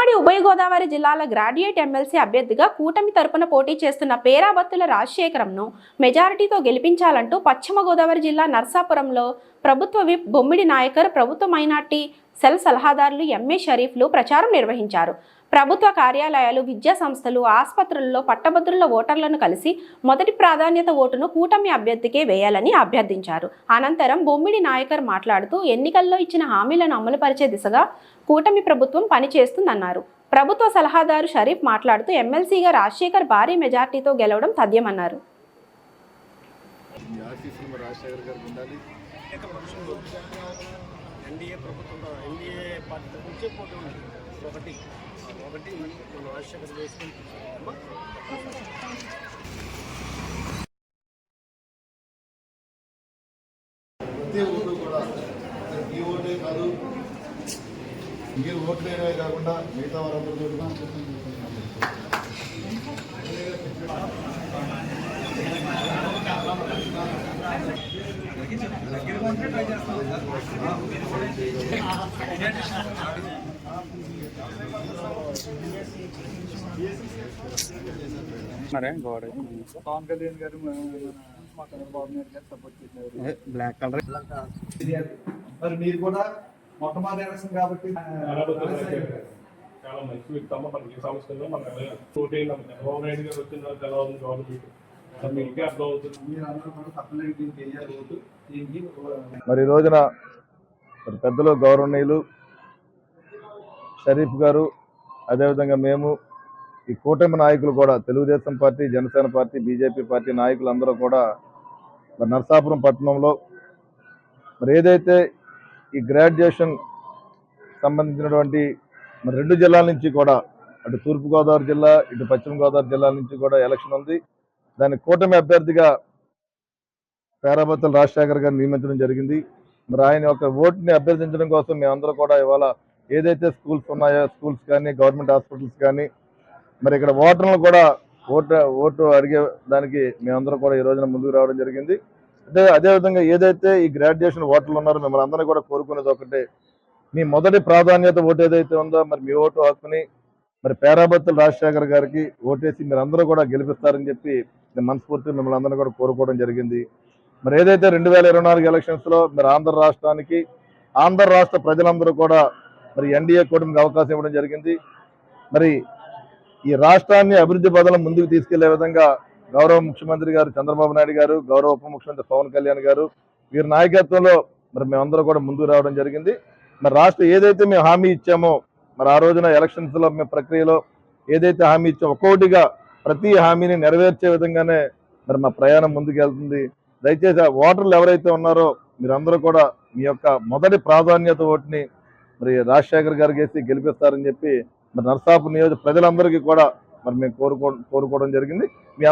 ఉమ్మడి ఉభయ గోదావరి జిల్లాల గ్రాడ్యుయేట్ ఎమ్మెల్సీ అభ్యర్థిగా కూటమి తరపున పోటీ చేస్తున్న పేరాబత్తుల రాజశేఖరంను మెజారిటీతో గెలిపించాలంటూ పశ్చిమ గోదావరి జిల్లా నర్సాపురంలో ప్రభుత్వ విప్ బొమ్మిడి నాయకర్, ప్రభుత్వ మైనార్టీ సెల్ సలహాదారులు ఎంఏ షరీఫ్లు ప్రచారం నిర్వహించారు. ప్రభుత్వ కార్యాలయాలు, విద్యా సంస్థలు, ఆసుపత్రుల్లో పట్టభద్రుల ఓటర్లను కలిసి మొదటి ప్రాధాన్యత ఓటును కూటమి అభ్యర్థికే వేయాలని అభ్యర్థించారు. అనంతరం బొమ్మిడి నాయకర్ మాట్లాడుతూ ఎన్నికల్లో ఇచ్చిన హామీలను అమలుపరిచే దిశగా కూటమి ప్రభుత్వం పనిచేస్తుందన్నారు. ప్రభుత్వ సలహాదారు షరీఫ్ మాట్లాడుతూ ఎమ్మెల్సీగా రాజశేఖర్ భారీ మెజార్టీతో గెలవడం తథ్యమన్నారు. ఎన్డీఏ ప్రభుత్వంలో ఎన్డీఏ పార్టీ నుంచే పోటీ ఉంది. ఒకటి రాజశేఖర్ వేసుకుంటే ఓటు కూడా ఈ ఓటే కాదు, మీరు ఓట్లు వేయడమే కాకుండా మిగతా వారందరూ కూడా పవన్ కళ్యాణ్ గారు మా చంద్రబాబు నాయుడు గారు సపోర్ట్ చేశారు. బ్లాక్ కలర్ మరి మీరు కూడా మొట్టమొదటి ఎలక్షన్ కాబట్టి చాలా మంచి వ్యక్తి అమ్మ. మనకి సంవత్సరంలో మన చంద్రబాబు నాయుడు గారు వచ్చిన తర్వాత ఎలా ఉంది గవర్నమెంట్ మీకే అర్థం అవుతుంది. మీరు అందరూ కూడా తప్పలేదు దీనికి వెయ్యాలి ఓటు. దీనికి మరి ఈ రోజున పెద్దలు గౌరవనీయులు షరీఫ్ గారు, అదేవిధంగా మేము ఈ కూటమి నాయకులు కూడా Telugu Desam party, Janasena party, BJP party నాయకులందరూ కూడా మరి నరసాపురం పట్టణంలో మరి ఏదైతే ఈ గ్రాడ్యుయేషన్ సంబంధించినటువంటి మరి రెండు జిల్లాల నుంచి కూడా, అటు తూర్పుగోదావరి జిల్లా, ఇటు పశ్చిమ గోదావరి జిల్లాల నుంచి కూడా ఎలక్షన్ ఉంది. దాని కూటమి అభ్యర్థిగా పేరాబత్తుల రాజశేఖర్ గారిని నియమించడం జరిగింది. మరి ఆయన యొక్క ఓటుని అభ్యర్థించడం కోసం మేమందరూ కూడా ఇవాళ ఏదైతే స్కూల్స్ ఉన్నాయో స్కూల్స్ కానీ, గవర్నమెంట్ హాస్పిటల్స్ కానీ, మరి ఇక్కడ ఓటర్లను కూడా ఓటు అడిగే దానికి మేమందరం కూడా ఈ రోజున ముందుకు రావడం జరిగింది. అదేవిధంగా ఏదైతే ఈ గ్రాడ్యుయేషన్ ఓటర్లు ఉన్నారో మిమ్మల్ని అందరినీ కూడా కోరుకునేది ఒకటే, మీ మొదటి ప్రాధాన్యత ఓటు ఏదైతే ఉందో మరి మీ ఓటు హక్కుని మరి పేరాబత్తుల రాజశేఖర్ గారికి ఓటేసి మీరు అందరూ కూడా గెలిపిస్తారని చెప్పి నేను మనస్ఫూర్తిగా మిమ్మల్ని అందరూ కూడా కోరుకోవడం జరిగింది. మరి ఏదైతే 2024 ఎలక్షన్స్లో మరి ఆంధ్ర రాష్ట్రానికి, ఆంధ్ర రాష్ట్ర ప్రజలందరూ కూడా మరి ఎన్డీఏ కూటమికి అవకాశం ఇవ్వడం జరిగింది. మరి ఈ రాష్ట్రాన్ని అభివృద్ధి పథంలో ముందుకు తీసుకెళ్లే విధంగా గౌరవ ముఖ్యమంత్రి గారు చంద్రబాబు నాయుడు గారు, గౌరవ ఉప ముఖ్యమంత్రి పవన్ కళ్యాణ్ గారు వీరి నాయకత్వంలో మరి మేమందరూ కూడా ముందుకు రావడం జరిగింది. మరి రాష్ట్రం ఏదైతే మేము హామీ ఇచ్చామో మరి ఆ రోజున ఎలక్షన్స్లో మేము ప్రక్రియలో ఏదైతే హామీ ఇచ్చామో ఒక్కొక్కటిగా ప్రతి హామీని నెరవేర్చే విధంగానే మరి మా ప్రయాణం ముందుకు వెళ్తుంది. దయచేసి ఆ ఓటర్లు ఎవరైతే ఉన్నారో మీరందరూ కూడా మీ యొక్క మొదటి ప్రాధాన్యత ఓటుని మరి రాజశేఖర్ గారికి వేసి గెలిపిస్తారని చెప్పి మరి నరసాపురం నియోజక ప్రజలందరికీ కూడా మరి మేము కోరుకోవడం జరిగింది. మీ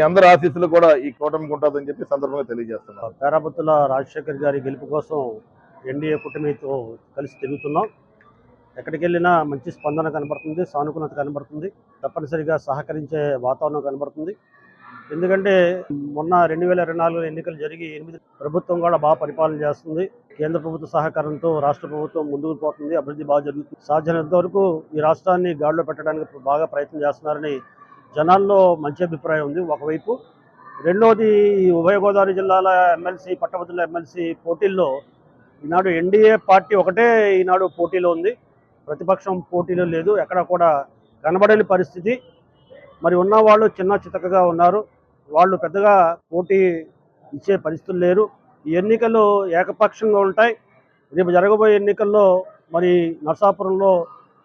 అందరి ఆశీస్సులు కూడా ఈ కూటమికి ఉంటుందని చెప్పి సందర్భంగా తెలియజేస్తున్నాం. పేరాబత్తుల రాజశేఖర్ గారి గెలుపు కోసం ఎన్డీఏ కూటమితో కలిసి తిరుగుతున్నాం. ఎక్కడికి వెళ్ళినా మంచి స్పందన కనబడుతుంది, సానుకూలత కనబడుతుంది, తప్పనిసరిగా సహకరించే వాతావరణం కనబడుతుంది. ఎందుకంటే మొన్న 2024 ఎన్నికలు జరిగి 8 ప్రభుత్వం కూడా బాగా పరిపాలన చేస్తుంది. కేంద్ర ప్రభుత్వ సహకారంతో రాష్ట్ర ప్రభుత్వం ముందుకు పోతుంది, అభివృద్ధి బాగా జరుగుతుంది. సాధ్యమైనంత వరకు ఈ రాష్ట్రాన్ని గాడిలో పెట్టడానికి బాగా ప్రయత్నం చేస్తున్నారని జనాల్లో మంచి అభిప్రాయం ఉంది ఒకవైపు. రెండోది, ఉభయ గోదావరి జిల్లాల ఎమ్మెల్సీ, పట్టభద్రుల ఎమ్మెల్సీ పోటీల్లో ఈనాడు ఎన్డీఏ పార్టీ ఒకటే ఈనాడు పోటీలో ఉంది, ప్రతిపక్షం పోటీలో లేదు, ఎక్కడ కూడా కనబడని పరిస్థితి. మరి ఉన్నవాళ్ళు చిన్న చితకగా ఉన్నారు, వాళ్ళు పెద్దగా పోటీ ఇచ్చే పరిస్థితులు లేరు. ఈ ఎన్నికలు ఏకపక్షంగా ఉంటాయి. రేపు జరగబోయే ఎన్నికల్లో మరి నరసాపురంలో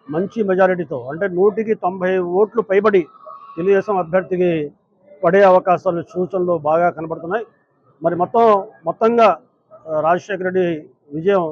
మంచి మెజారిటీతో అంటే 100కి 90 ఓట్లు పైబడి తెలుగుదేశం అభ్యర్థికి పడే అవకాశాలు, సూచనలు బాగా కనబడుతున్నాయి. మరి మొత్తంగా రాజశేఖర రెడ్డి విజయం